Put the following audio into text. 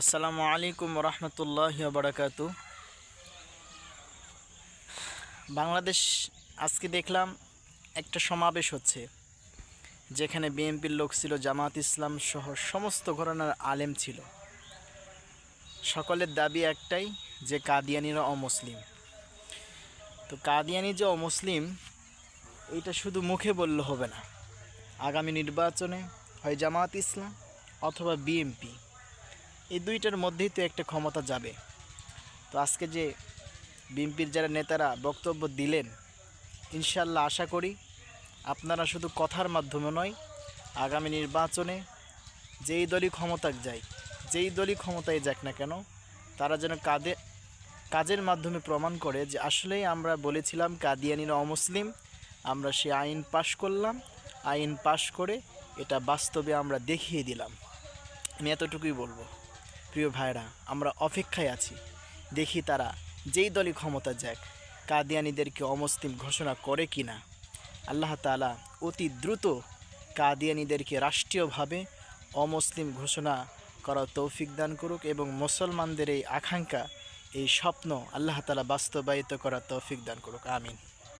আসসালামু আলাইকুম রহমতুল্লাহি ওয়া বারাকাতু। বাংলাদেশ আজকে দেখলাম একটা সমাবেশ হচ্ছে, যেখানে বিএনপির লোক ছিল, জামাত ইসলাম সহ সমস্ত ঘরানার আলেম ছিল। সকলের দাবি একটাই, যে কাদিয়ানিরা অমুসলিম। তো কাদিয়ানি যে অমুসলিম, এইটা শুধু মুখে বললে হবে না। আগামী নির্বাচনে হয় জামাত ইসলাম অথবা বিএনপি, এই দুইটার মধ্যেই তো একটা ক্ষমতা যাবে। তো আজকে যে বিএনপির যারা নেতারা বক্তব্য দিলেন, ইনশাল্লাহ আশা করি আপনারা শুধু কথার মাধ্যমে নয়, আগামী নির্বাচনে যেই দলই ক্ষমতায় যাক না কেন, তারা যেন কাজের মাধ্যমে প্রমাণ করে যে আসলেই আমরা বলেছিলাম কাদিয়ানিরা অমুসলিম, আমরা সে আইন পাশ করলাম, আইন পাশ করে এটা বাস্তবে আমরা দেখিয়ে দিলাম। আমি এতটুকুই বলবো। প্রিয় ভাইরা, আমরা অপেক্ষায় আছি, দেখি তারা যেই দলই ক্ষমতা যাক কাদিয়ানিদেরকে অমুসলিম ঘোষণা করে কি না। আল্লাহ তাআলা অতি দ্রুত কাদিয়ানিদেরকে রাষ্ট্রীয়ভাবে অমুসলিম ঘোষণা করার তৌফিক দান করুক, এবং মুসলমানদের এই আকাঙ্ক্ষা, এই স্বপ্ন আল্লাহ তাআলা বাস্তবায়িত করার তৌফিক দান করুক। আমিন।